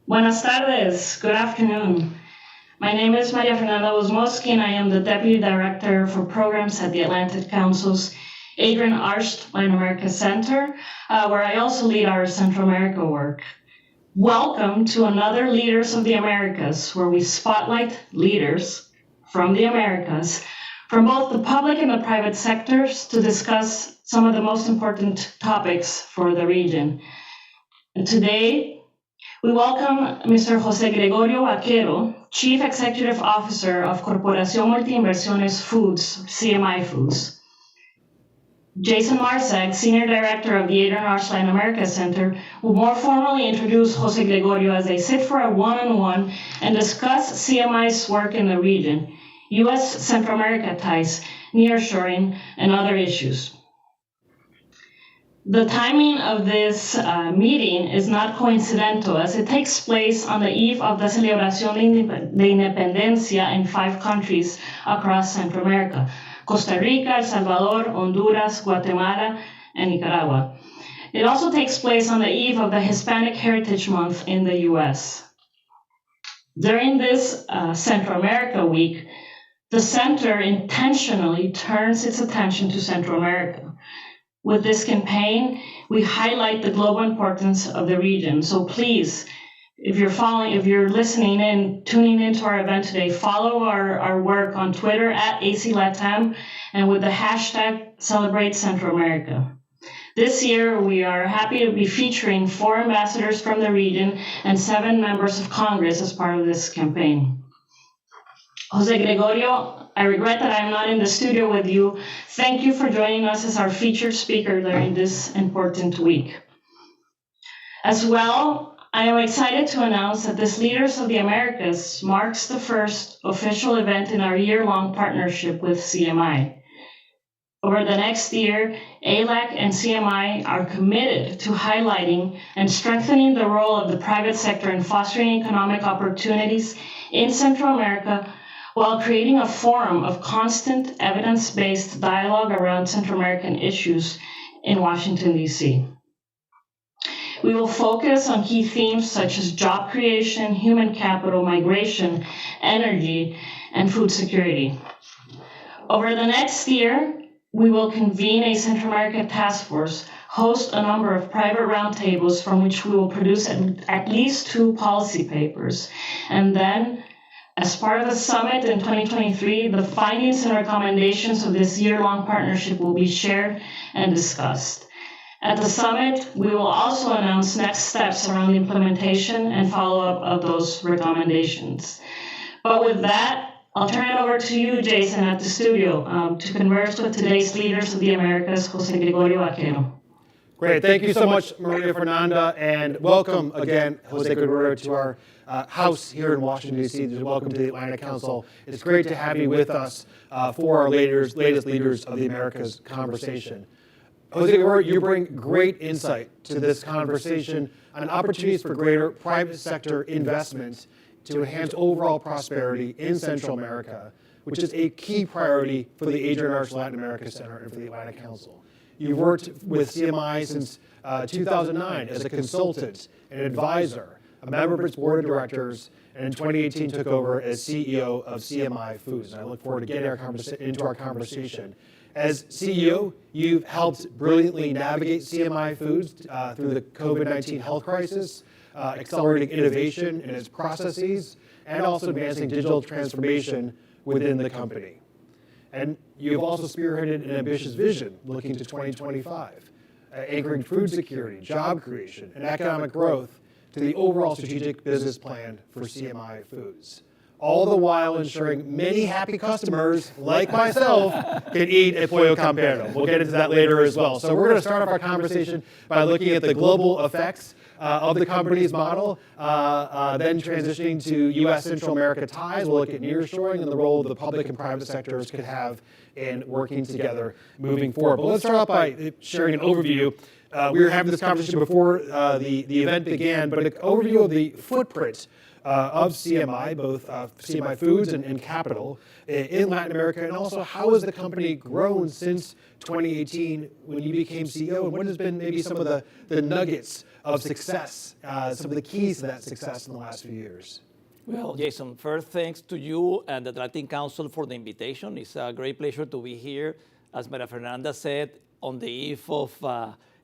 Buenas tardes. Good afternoon. My name is Maria Fernanda Wozmoski, and I am the Deputy Director for Programs at the Atlantic Council's Adrian Arsht Latin America Center, where I also lead our Central America work. Welcome to another Leaders of the Americas, where we spotlight leaders from the Americas, from both the public and the private sectors, to discuss some of the most important topics for the region. And today, we welcome Mr. José Gregorio Baquero, Chief Executive Officer of Corporación Multiinversiones Foods, CMI Foods. Jason Marsack, Senior Director of the Adrian Arsht Latin America Center, will more formally introduce José Gregorio as they sit for a one-on-one and discuss CMI's work in the region, U.S. Central America ties, nearshoring, and other issues. The timing of this meeting is not coincidental, as it takes place on the eve of the Celebración de Independencia in 5 countries across Central America: Costa Rica, El Salvador, Honduras, Guatemala, and Nicaragua. It also takes place on the eve of the Hispanic Heritage Month in the U.S. During this Central America Week, the Center intentionally turns its attention to Central America. With this campaign, we highlight the global importance of the region. So please, if you're listening in, tuning into our event today, follow our work on Twitter at ACLatam and with the hashtag Celebrate Central America. This year, we are happy to be featuring 4 ambassadors from the region and 7 members of Congress as part of this campaign. José Gregorio, I regret that I'm not in the studio with you. Thank you for joining us as our featured speaker during this important week. As well, I am excited to announce that this Leaders of the Americas marks the first official event in our year-long partnership with CMI. Over the next year, ALAC and CMI are committed to highlighting and strengthening the role of the private sector in fostering economic opportunities in Central America, while creating a forum of constant evidence-based dialogue around Central American issues in Washington, D.C. We will focus on key themes such as job creation, human capital, migration, energy, and food security. Over the next year, we will convene a Central America task force, host a number of private roundtables from which we will produce at least 2 policy papers, and then, as part of the summit in 2023, the findings and recommendations of this year-long partnership will be shared and discussed. At the summit, we will also announce next steps around the implementation and follow-up of those recommendations. But with that, I'll turn it over to you, Jason, at the studio to converse with today's Leaders of the Americas, José Gregorio Baquero. Great. Thank you so much, Maria Fernanda, and welcome again, José Gregorio, to our house here in Washington, D.C. Welcome to the Atlantic Council. It's great to have you with us for our latest Leaders of the Americas conversation. José Gregorio, you bring great insight to this conversation on opportunities for greater private sector investment to enhance overall prosperity in Central America, which is a key priority for the Adrian Arsht Latin America Center and for the Atlantic Council. You've worked with CMI since 2009 as a consultant, an advisor, a member of its board of directors, and in 2018 took over as CEO of CMI Foods. And I look forward to getting into our conversation. As CEO, you've helped brilliantly navigate CMI Foods through the COVID-19 health crisis, accelerating innovation in its processes, and also advancing digital transformation within the company. And you've also spearheaded an ambitious vision looking to 2025, anchoring food security, job creation, and economic growth to the overall strategic business plan for CMI Foods, all the while ensuring many happy customers, like myself, can eat a pollo campero. We'll get into that later as well. So we're going to start off our conversation by looking at the global effects of the company's model, then transitioning to U.S. Central America ties. We'll look at nearshoring and the role the public and private sectors could have in working together moving forward. But let's start off by sharing an overview. We were having this conversation before the event began, but an overview of the footprint of CMI, both CMI Foods and Capital in Latin America, and also how has the company grown since 2018 when you became CEO, and what has been maybe some of the nuggets of success, some of the keys to that success in the last few years? Well, Jason, first thanks to you and the Latin Council for the invitation. It's a great pleasure to be here. As Maria Fernanda said, on the eve of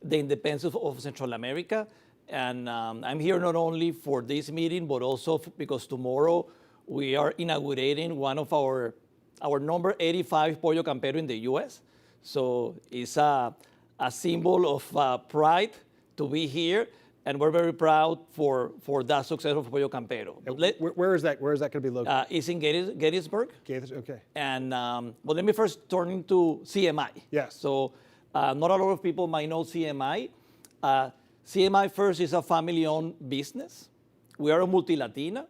the independence of Central America. And I'm here not only for this meeting, but also because tomorrow we are inaugurating one of our number 85 Pollo Campero in the US. So it's a symbol of pride to be here. And we're very proud for that success of Pollo Campero. Where is that going to be located? It's in Gettysburg. Okay. And but let me first turn into CMI. Yes. So not a lot of people might know CMI. CMI first is a family-owned business. We are a multi-Latina,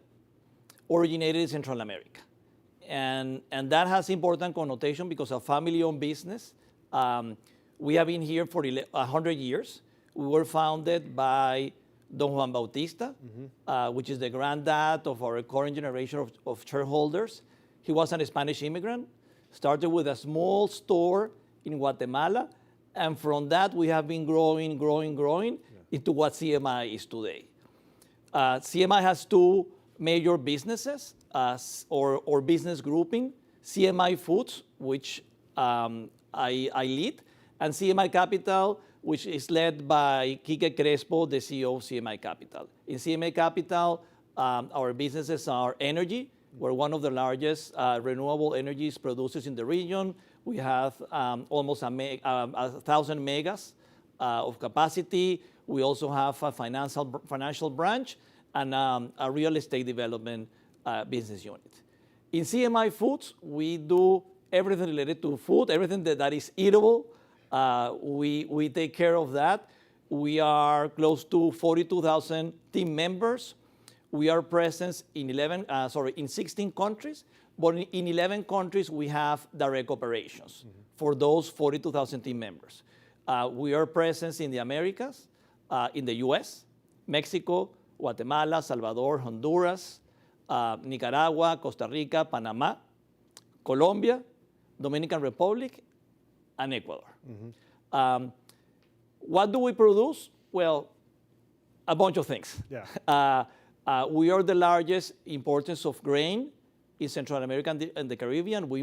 originated in Central America. And that has important connotation because a family-owned business. We have been here for 100 years. We were founded by Don Juan Bautista, which is the granddad of our current generation of shareholders. He was a Spanish immigrant, started with a small store in Guatemala, and from that we have been growing into what CMI is today. CMI has two major businesses or business grouping, CMI Foods, which I lead, and CMI Capital, which is led by Quique Crespo, the CEO of CMI Capital. In CMI Capital, our businesses are energy. We're one of the largest renewable energies producers in the region. We have almost 1,000 megas of capacity. We also have a financial branch and a real estate development business unit. In CMI Foods, we do everything related to food, everything that is eatable. We take care of that. We are close to 42,000 team members. We are present in 16 countries, but in 11 countries we have direct operations for those 42,000 team members. We are present in the Americas, in the US, Mexico, Guatemala, Salvador, Honduras, Nicaragua, Costa Rica, Panama, Colombia, Dominican Republic, and Ecuador. What do we produce? Well, a bunch of things. Yeah. We are the largest importers of grain in Central America and the Caribbean. We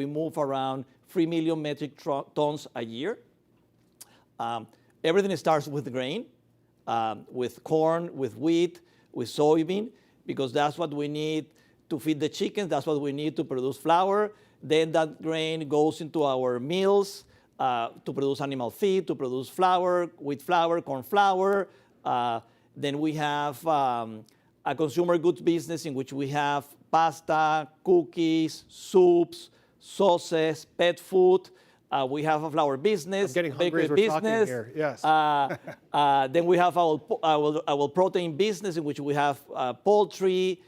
move around 3 million metric tons a year. Everything starts with grain, with corn, with wheat, with soybean, because that's what we need to feed the chickens. That's what we need to produce flour. Then that grain goes into our mills to produce animal feed, to produce flour, wheat flour, corn flour. Then we have a consumer goods business in which we have pasta, cookies, soups, sauces, pet food. We have a flour business, bakery business. Here. Yes. Then we have our protein business in which we have poultry,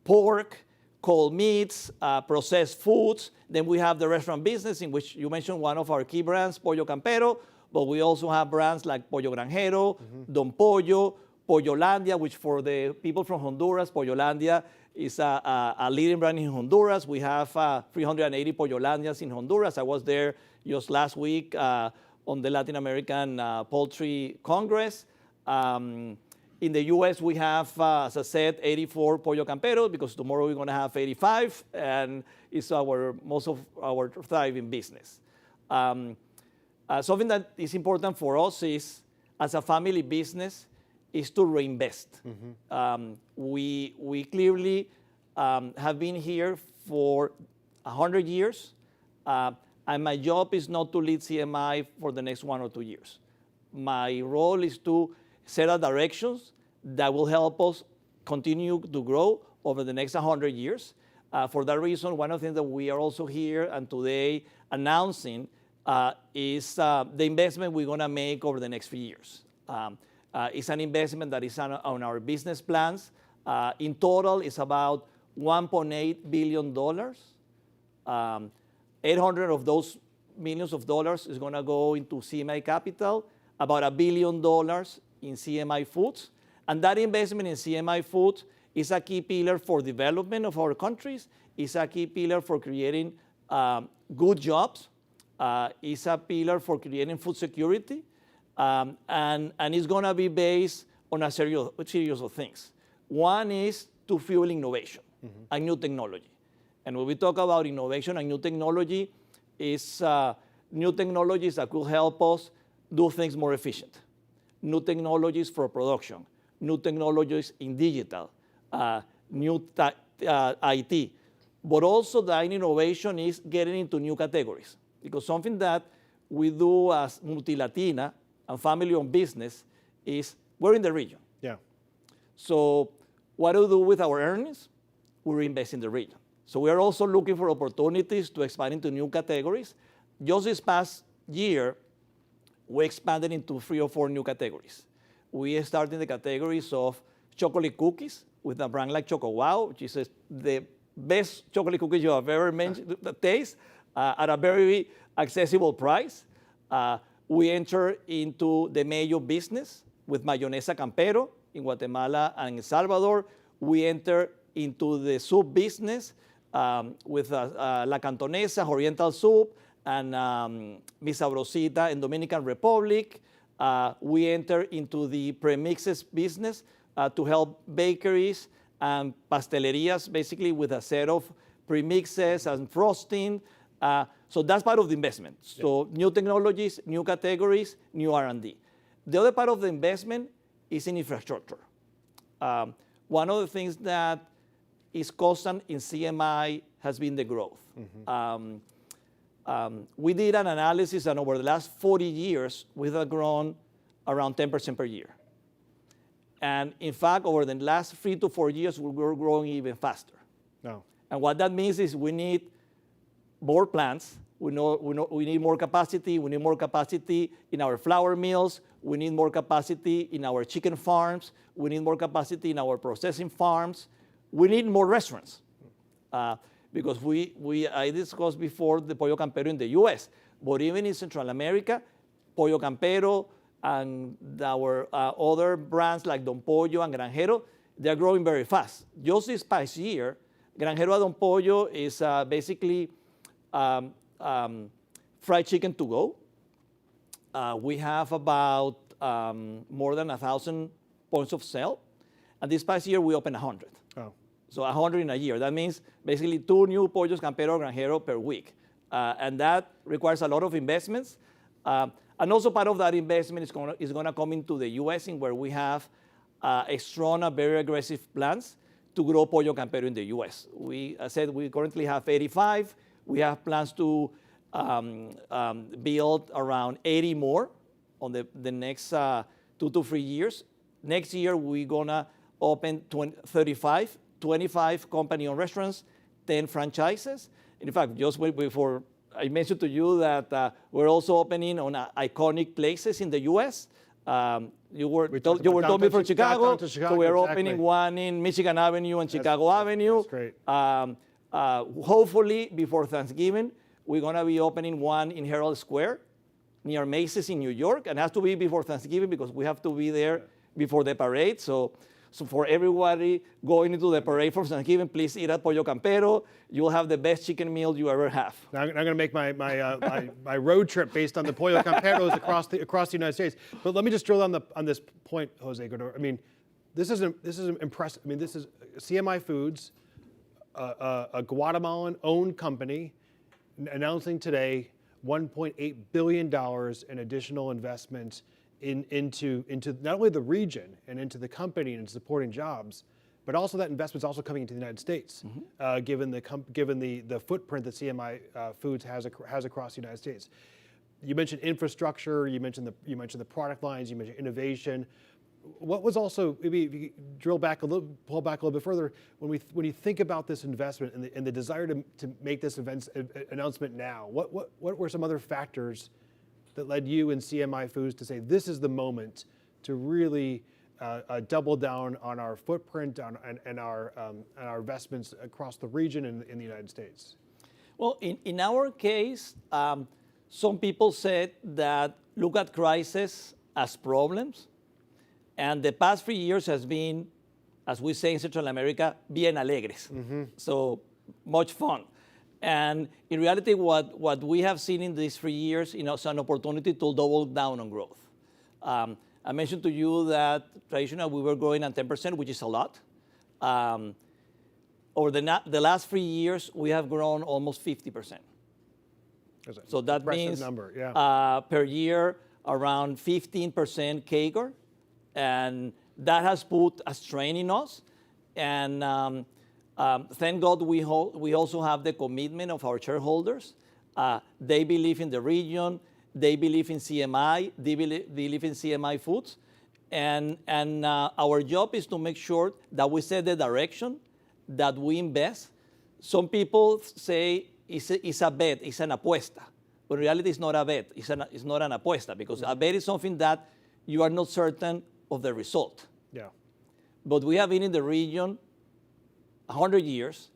pork, cold meats, processed foods. Then we have the restaurant business in which you mentioned one of our key brands, Pollo Campero, but we also have brands like Pollo Granjero, Don Pollo, Pollolandia, which for the people from Honduras, Pollolandia is a leading brand in Honduras. We have 380 Pollolandias in Honduras. I was there just last week on the Latin American Poultry Congress. In the US, we have, as I said, 84 Pollo Camperos, because tomorrow we're going to have 85, and it's most of our thriving business. Something that is important for us is, as a family business, is to reinvest. We clearly have been here for 100 years, and my job is not to lead CMI for the next 1 or 2 years. My role is to set a directions that will help us continue to grow over the next 100 years. For that reason, one of the things that we are also here and today announcing is the investment we're going to make over the next few years. It's an investment that is on our business plans. In total, it's about $1.8 billion. 800 of those millions of dollars is going to go into CMI Capital, about $1 billion in CMI Foods. And that investment in CMI Foods is a key pillar for development of our countries, is a key pillar for creating good jobs, is a pillar for creating food security, and it's going to be based on a series of things. One is to fuel innovation and new technology. And when we talk about innovation and new technology, it's new technologies that could help us do things more efficient. New technologies for production, new technologies in digital, new IT. But also that innovation is getting into new categories. Because something that we do as Multi-Latina and family-owned business is we're in the region. Yeah. So what do we do with our earnings? We reinvest in the region. So we are also looking for opportunities to expand into new categories. Just this past year, we expanded into 3 or 4 new categories. We started in the categories of chocolate cookies with a brand like Choco Wow, which is the best chocolate cookies you have ever mentioned, taste, at a very accessible price. We enter into the mayo business with Mayonesa Campero in Guatemala and El Salvador. We enter into the soup business with La Cantonesa, Oriental Soup, and Mi Sabrosita in Dominican Republic. We enter into the premixes business to help bakeries and pastelerias, basically with a set of premixes and frosting. So that's part of the investment. So new technologies, new categories, new R&D. The other part of the investment is in infrastructure. One of the things that is constant in CMI has been the growth. We did an analysis, and over the last 40 years, we have grown around 10% per year. And in fact, over the last 3 to 4 years, we're growing even faster. No. And what that means is we need more plants. We need more capacity. We need more capacity in our flour mills. We need more capacity in our chicken farms. We need more capacity in our processing farms. We need more restaurants. Because I discussed before the Pollo Campero in the US, but even in Central America, Pollo Campero and our other brands like Don Pollo and Granjero, they're growing very fast. Just this past year, Granjero a Don Pollo is basically fried chicken to go. We have about more than 1,000 points of sale. And this past year, we opened 100. Oh. So 100 in a year. That means basically 2 new Pollos Campero Granjero per week. And that requires a lot of investments. And also part of that investment is going to come into the US, in where we have a strong and very aggressive plans to grow Pollo Campero in the US. I said we currently have 85. We have plans to build around 80 more on the next 2 to 3 years. Next year, we're going to open 35, 25 company-owned restaurants, 10 franchises. In fact, just before I mentioned to you that we're also opening on iconic places in the U.S. You were told me from Chicago, so we're opening one in Michigan Avenue and Chicago Avenue. That's great. Hopefully, before Thanksgiving, we're going to be opening one in Herald Square near Macy's in New York. And it has to be before Thanksgiving because we have to be there before the parade. So for everybody going into the parade for Thanksgiving, please eat at Pollo Campero. You'll have the best chicken meal you ever have. Now, I'm going to make my road trip based on the Pollo Camperos across the United States. But let me just drill on this point, Jose Gregorio. I mean, this is impressive. I mean, this is CMI Foods, a Guatemalan-owned company, announcing today $1.8 billion in additional investment into not only the region and into the company and supporting jobs, but also that investment's also coming into the United States, given the footprint that CMI Foods has across the United States. You mentioned infrastructure, you mentioned the product lines, you mentioned innovation. What was also, maybe if you pull back a little bit further, when you think about this investment and the desire to make this announcement now, what were some other factors that led you and CMI Foods to say this is the moment to really double down on our footprint and our investments across the region and in the United States? Well, in our case, some people said that look at crisis as problems, and the past 3 years has been, as we say in Central America, bien alegres. So much fun. And in reality, what we have seen in these 3 years, is an opportunity to double down on growth. I mentioned to you that traditionally we were growing at 10%, which is a lot. Over the last 3 years, we have grown almost 50%. So that means number, yeah. Per year around 15% CAGR, and that has put a strain in us. And thank God we also have the commitment of our shareholders. They believe in the region, they believe in CMI, they believe in CMI Foods, and our job is to make sure that we set the direction, that we invest. Some people say it's a bet, it's an apuesta. But in reality, it's not a bet, it's not an apuesta, because a bet is something that you are not certain of the result. Yeah. But we have been in the region 100 years.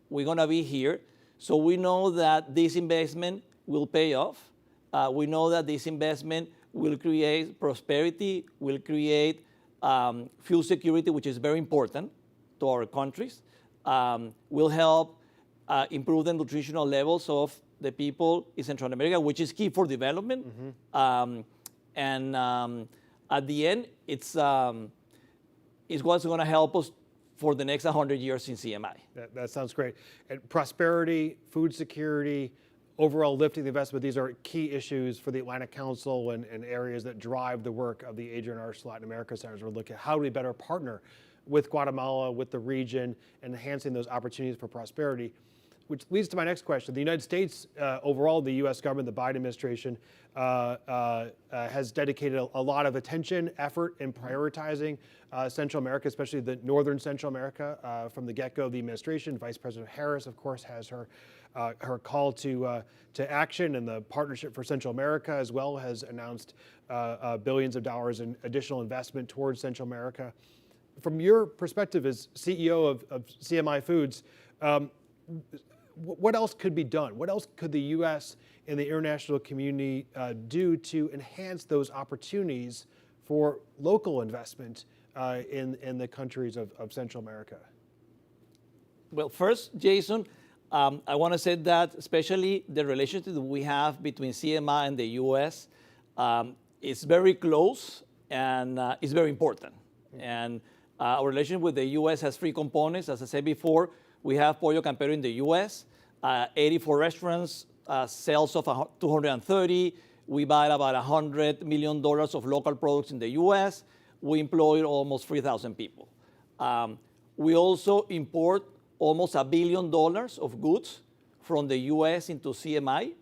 We're going to be here. So we know that this investment will pay off. We know that this investment will create prosperity, will create fuel security, which is very important to our countries, will help improve the nutritional levels of the people in Central America, which is key for development. And at the end, it's what's going to help us for the next 100 years in CMI. That sounds great. And prosperity, food security, overall lifting the investment, these are key issues for the Atlantic Council and areas that drive the work of the Adrian Arch Latin America Centers. We're looking at how do we better partner with Guatemala, with the region, and enhancing those opportunities for prosperity, which leads to my next question. The United States, overall, the U.S. government, the Biden administration, has dedicated a lot of attention, effort in prioritizing Central America, especially the northern Central America, from the get-go of the administration. Vice President Harris, of course, has her call to action, and the Partnership for Central America as well has announced billions of dollars in additional investment towards Central America. From your perspective as CEO of CMI Foods, what else could be done? What else could the U.S. and the international community do to enhance those opportunities for local investment in the countries of Central America? Well, first, Jason, I want to say that especially the relationship that we have between CMI and the U.S. Is very close and is very important. And our relationship with the U.S. has three components. As I said before, we have Pollo Campero in the U.S., 84 restaurants, sales of 230. We buy about $100 million of local products in the U.S. We employ almost 3,000 people. We also import almost $1 billion of goods from the U.S. into CMI,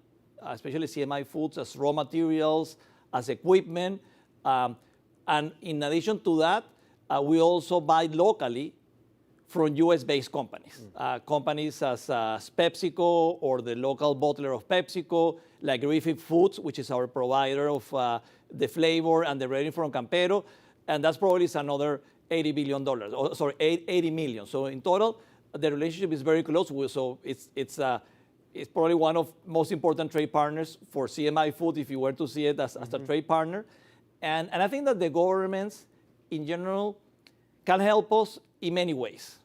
especially CMI Foods, as raw materials, as equipment. And in addition to that, we also buy locally from US-based companies. Companies as PepsiCo or the local bottler of PepsiCo, like Griffith Foods, which is our provider of the flavor and the ready from Campero. And that's probably another $80 billion, 80 million. So in total, the relationship is very close. So it's probably one of most important trade partners for CMI Food, if you were to see it as a trade partner. And I think that the governments in general can help us in many ways.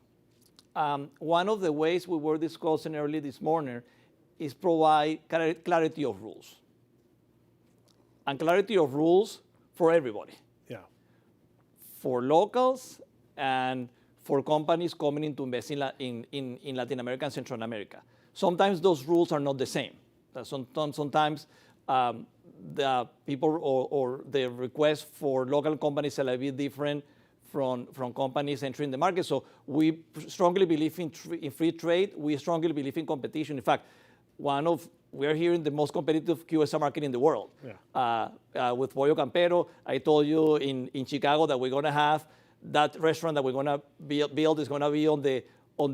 One of the ways we were discussing early this morning is provide clarity of rules. And clarity of rules for everybody. Yeah. For locals and for companies coming in to invest in Latin America and Central America. Sometimes those rules are not the same. Sometimes the people or the request for local companies are a bit different from companies entering the market. So we strongly believe in free trade. We strongly believe in competition. In fact, we are here in the most competitive QSR market in the world. Yeah. With Pollo Campero, I told you in Chicago that we're going to have that restaurant that we're going to build is going to be on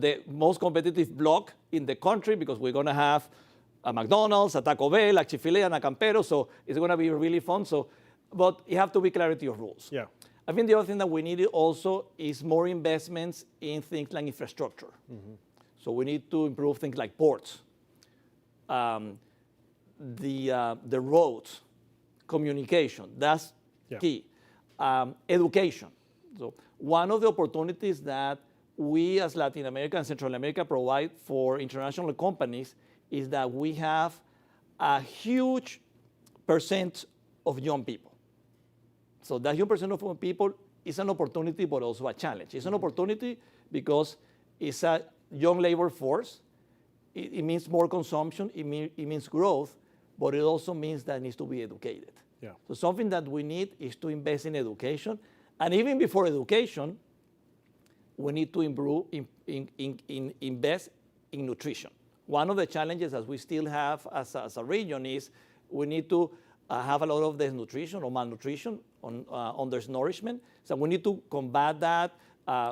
the most competitive block in the country, because we're going to have a McDonald's, a Taco Bell, a Chick-fil-A, and a Campero. So it's going to be really fun. But you have to be clarity of rules. Yeah. I think the other thing that we need also is more investments in things like infrastructure. So we need to improve things like ports. the roads, communication, that's key. Education. So one of the opportunities that we as Latin America and Central America provide for international companies is that we have a huge percent of young people. So that huge percent of young people is an opportunity, but also a challenge. It's an opportunity because it's a young labor force. It means more consumption, it means growth, but it also means that it needs to be educated. Yeah. So something that we need is to invest in education. And even before education, we need to invest in nutrition. One of the challenges that we still have as a region is we need to have a lot of desnutrition or malnutrition, undernourishment. So we need to combat that.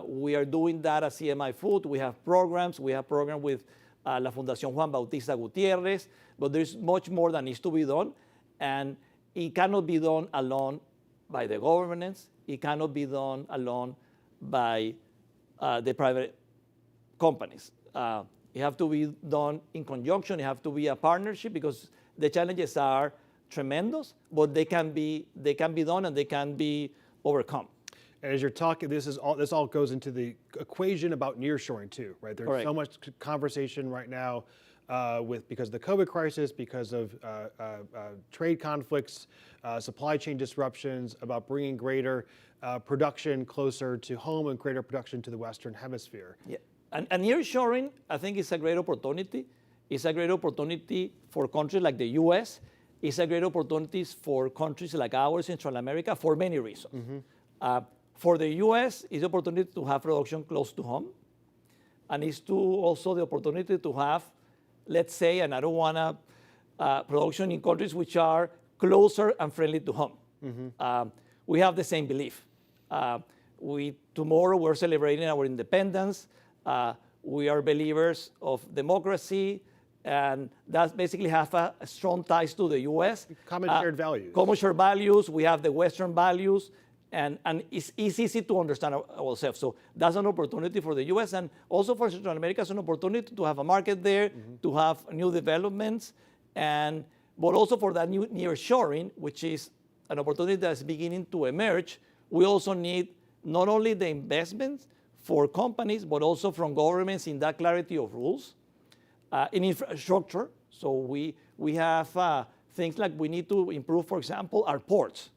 We are doing that at CMI Foods. We have programs. We have programs with La Fundación Juan Bautista Gutiérrez, but there's much more that needs to be done, and it cannot be done alone by the governments. It cannot be done alone by the private companies. It have to be done in conjunction. It have to be a partnership because the challenges are tremendous, but they can be done and they can be overcome. And as you're talking, this all goes into the equation about nearshoring too, right? There's Correct. so much conversation right now because of the COVID crisis, because of trade conflicts, supply chain disruptions, about bringing greater production closer to home and greater production to the Western Hemisphere. Yeah. And nearshoring, I think, is a great opportunity. It's a great opportunity for countries like the U.S. It's a great opportunity for countries like ours in Central America for many reasons. For the U.S., it's the opportunity to have production close to home. And it's also the opportunity to have, let's say, and I don't want to, production in countries which are closer and friendly to home. We have the same belief. Tomorrow we're celebrating our independence. We are believers of democracy, and that basically have a strong ties to the U.S. Common shared values. Common shared values. We have the Western values, and it's easy to understand ourselves. So that's an opportunity for the U.S. and also for Central America. It's an opportunity to have a market there, to have new developments, but also for that new nearshoring, which is an opportunity that's beginning to emerge. We also need not only the investments for companies, but also from governments in that clarity of rules, in infrastructure. So we have things like we need to improve, for example, our ports.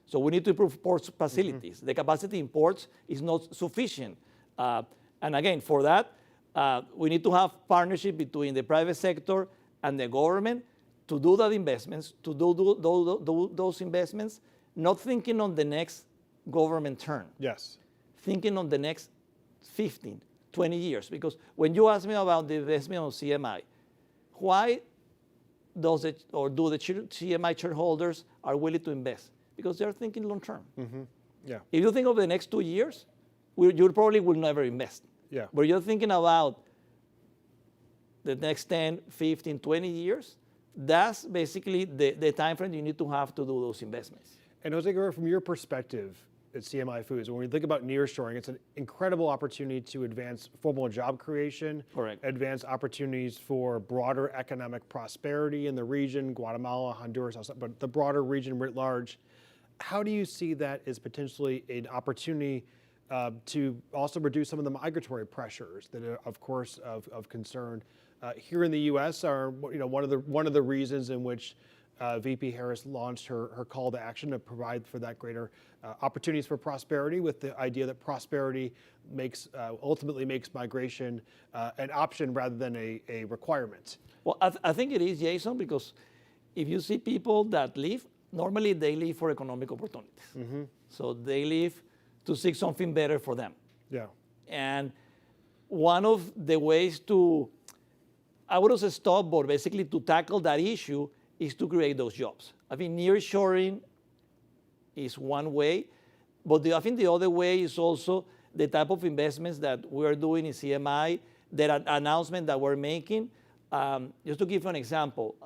So we need to improve port facilities. The capacity in ports is not sufficient. And again, for that, we need to have partnership between the private sector and the government to do that investments, to do those investments, not thinking on the next government term. Yes. Thinking on the next 15, 20 years. Because when you ask me about the investment on CMI, why do the CMI shareholders are willing to invest? Because they're thinking long term. Yeah. If you think of the next 2 years, you probably will never invest. Yeah. But you're thinking about the next 10, 15, 20 years, that's basically the time frame you need to have to do those investments. And Jose Gregorio, from your perspective at CMI Foods, when we think about nearshoring, it's an incredible opportunity to advance formal job creation, Correct. advance opportunities for broader economic prosperity in the region, Guatemala, Honduras, but the broader region writ large. How do you see that as potentially an opportunity to also reduce some of the migratory pressures that are, of course, of concern here in the U.S. are one of the reasons in which VP Harris launched her call to action to provide for that greater opportunities for prosperity, with the idea that prosperity ultimately makes migration an option rather than a requirement. Well, I think it is, Jason, because if you see people that leave, normally they leave for economic opportunities. So they leave to seek something better for them. Yeah. And one of the ways I would say stop, but basically to tackle that issue is to create those jobs. I think nearshoring is one way, but I think the other way is also the type of investments that we are doing in CMI, the announcement that we're making. Just to give you an example,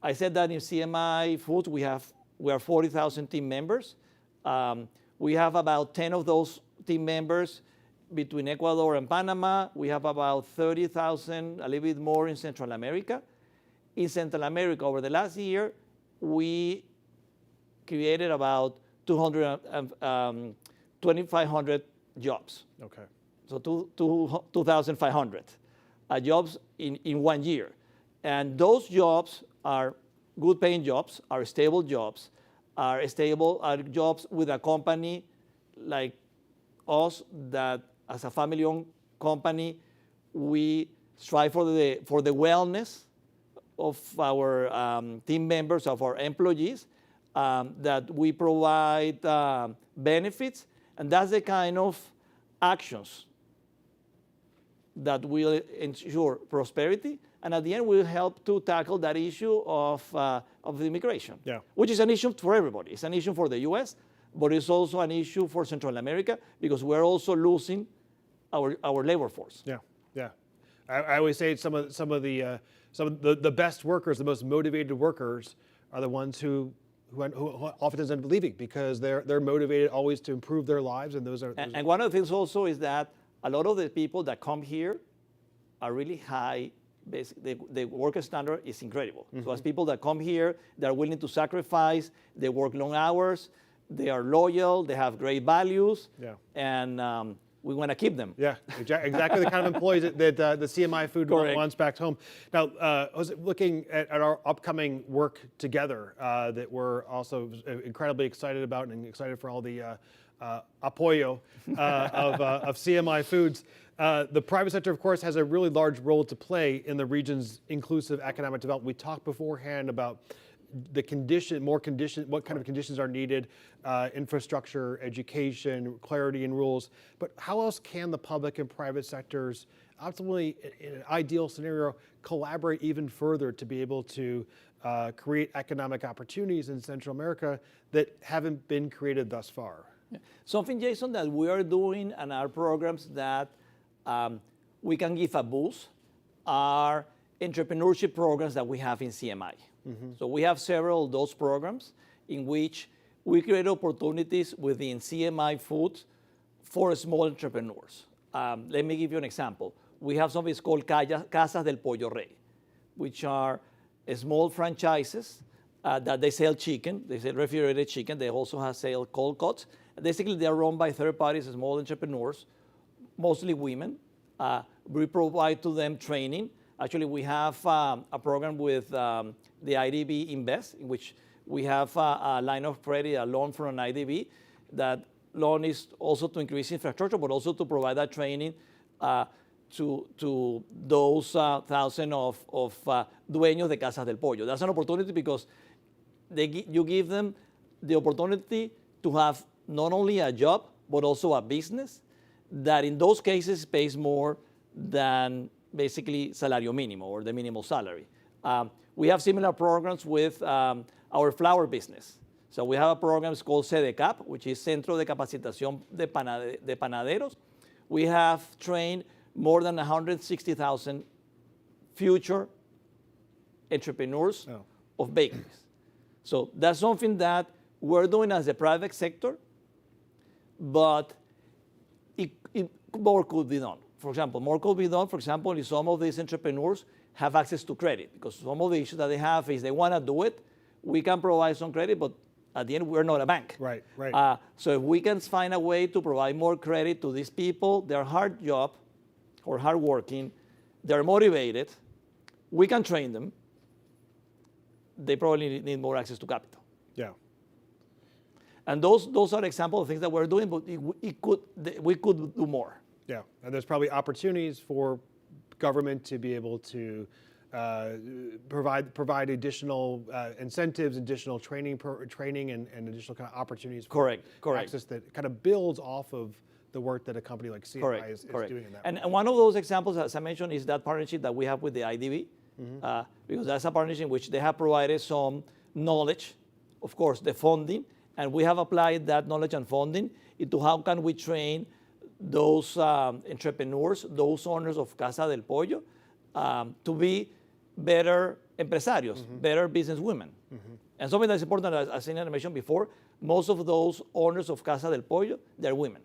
I said that in CMI Foods we are 40,000 team members. We have about 10 of those team members between Ecuador and Panama. We have about 30,000, a little bit more in Central America. in Central America, over the last year, we created about 2,500 jobs. Okay. So 2,500 jobs in 1 year. And those jobs are good paying jobs, are stable jobs, are jobs with a company like us that as a family-owned company, we strive for the wellness of our team members, of our employees, that we provide benefits, and that's the kind of actions that will ensure prosperity, and at the end will help to tackle that issue of immigration, which is an issue for everybody. It's an issue for the U.S., but it's also an issue for Central America because we're also losing our labor force. Yeah, yeah. I always say some of the best workers, the most motivated workers, are the ones who often end up leaving because they're motivated always to improve their lives, and those are. And one of the things also is that a lot of the people that come here are really high. The work standard is incredible. Mm-hmm. So as people that come here, they're willing to sacrifice, they work long hours, they are loyal, they have great values, and we want to keep them. Yeah, exactly the kind of employees that the CMI Food wants back home. Now, I was looking at our upcoming work together that we're also incredibly excited about and excited for all the apoyo of CMI Foods. The private sector, of course, has a really large role to play in the region's inclusive economic development. We talked beforehand about what kind of conditions are needed, infrastructure, education, clarity in rules. But how else can the public and private sectors ultimately, in an ideal scenario, collaborate even further to be able to create economic opportunities in Central America that haven't been created thus far? Yeah. Something, Jason, that we are doing in our programs that we can give a boost are entrepreneurship programs that we have in CMI. Mm-hmm. So we have several of those programs in which we create opportunities within CMI Foods for small entrepreneurs. Let me give you an example. We have something called Casas del Pollo Rey, which are small franchises that they sell chicken. They sell refrigerated chicken. They also sell cold cuts. Basically, they're run by third parties, small entrepreneurs, mostly women. We provide to them training. Actually, we have a program with the IDB Invest, in which we have a line of credit, a loan from an IDB. That loan is also to increase infrastructure, but also to provide that training to those thousands of dueños de Casas del Pollo. That's an opportunity because you give them the opportunity to have not only a job, but also a business that in those cases pays more than basically salario mínimo or the minimal salary. We have similar programs with our flour business. So we have a program called CDCAP, which is Centro de Capacitación de Panaderos. We have trained more than 160,000 future entrepreneurs of bakeries. So that's something that we're doing as a private sector, but more could be done. For example, more could be done, for example, if some of these entrepreneurs have access to credit, because some of the issues that they have is they want to do it, we can provide some credit, but at the end, we're not a bank. Right, right. So if we can find a way to provide more credit to these people, they're hard job or hardworking, they're motivated, we can train them, they probably need more access to capital. Yeah. And those are examples of things that we're doing, but we could do more. Yeah, and there's probably opportunities for government to be able to provide additional incentives, additional training and additional kind of opportunities for access that kind of builds off of the work that a company like CMI is doing in that. And one of those examples, as I mentioned, is that partnership that we have with the IDB, because that's a partnership in which they have provided some knowledge, of course, the funding, and we have applied that knowledge and funding into how can we train those entrepreneurs, those owners of Casa del Pollo, to be better empresarios, better businesswomen. And something that's important, as I mentioned before, most of those owners of Casa del Pollo, they're women.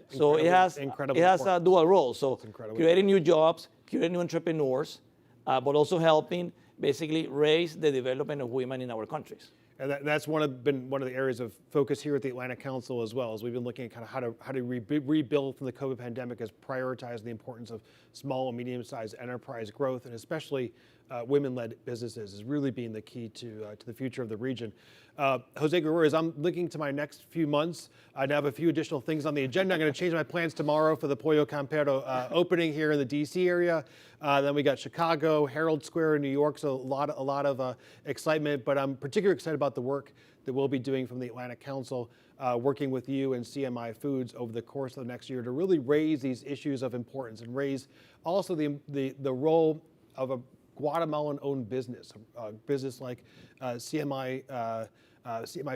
So it has a dual role. So creating new jobs, creating new entrepreneurs, but also helping basically raise the development of women in our countries. And that's been one of the areas of focus here at the Atlantic Council as well, as we've been looking at kind of how to rebuild from the COVID pandemic, as prioritize the importance of small and medium-sized enterprise growth, and especially women-led businesses is really being the key to the future of the region. Jose Gregorio, as I'm looking to my next few months, I have a few additional things on the agenda. I'm going to change my plans tomorrow for the Pollo Campero opening here in the DC area. Then we got Chicago, Herald Square in New York, so a lot of excitement. But I'm particularly excited about the work that we'll be doing from the Atlantic Council, working with you and CMI Foods over the course of the next year to really raise these issues of importance and raise also the role of a Guatemalan-owned business, a business like CMI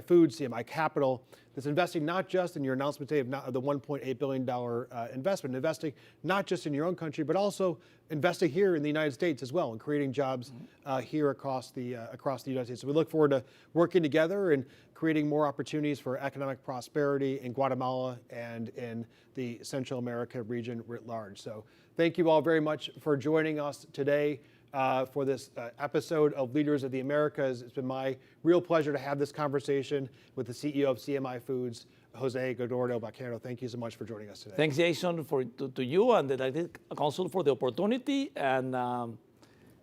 Foods, CMI Capital, that's investing not just in your announcement today of the $1.8 billion investment, investing not just in your own country, but also investing here in the United States as well and creating jobs here across the United States. So we look forward to working together and creating more opportunities for economic prosperity in Guatemala and in the Central America region writ large. So thank you all very much for joining us today. For this episode of Leaders of the Americas. It's been my real pleasure to have this conversation with the CEO of CMI Foods, José Gregorio Baquero. Thank you so much for joining us today. Thanks, Jason, to you and the Atlantic Council for the opportunity, and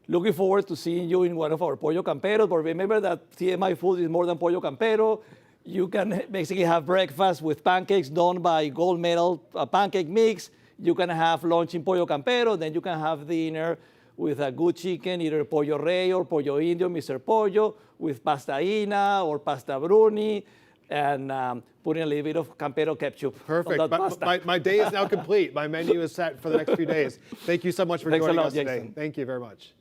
looking forward to seeing you in one of our Pollo Camperos. But remember that CMI Foods is more than Pollo Campero. You can basically have breakfast with pancakes done by gold medal pancake mix. You can have lunch in Pollo Campero, then you can have dinner with a good chicken, either Pollo Rey or Pollo Indio, Mr. Pollo, with pastaina or pasta bruni, and putting a little bit of Campero ketchup. Perfect. On that pasta. My day is now complete. My menu is set for the next few days. Thank you so much for joining us today. Jason. Thank you very much.